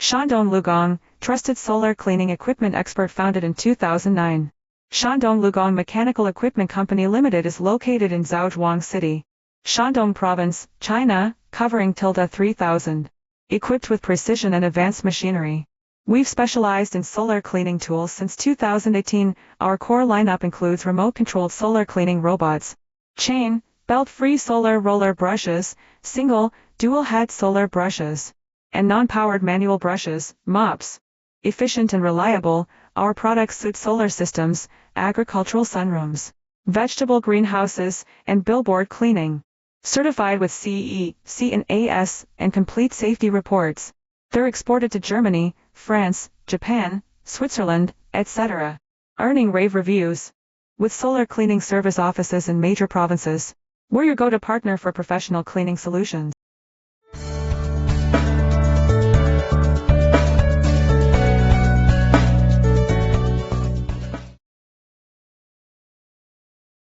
Shandong Lugong, trusted solar cleaning equipment expert founded in 2009. Shandong Lugong Mechanical Equipment Company Limited is located in Zhaozhuang City, Shandong Province, China, covering 3,000. Equipped with precision and advanced machinery. We've specialized in solar cleaning tools since 2018. Our core lineup includes remote-controlled solar cleaning robots, chain, belt-free solar roller brushes, single, dual-head solar brushes, and non-powered manual brushes, mops. Efficient and reliable, our products suit solar systems, agricultural sunrooms, vegetable greenhouses, and billboard cleaning. Certified with CE, CNAS, and complete safety reports. They're exported to Germany, France, Japan, Switzerland, etc. Earning rave reviews. With solar cleaning service offices in major provinces, we're your go-to partner for professional cleaning solutions.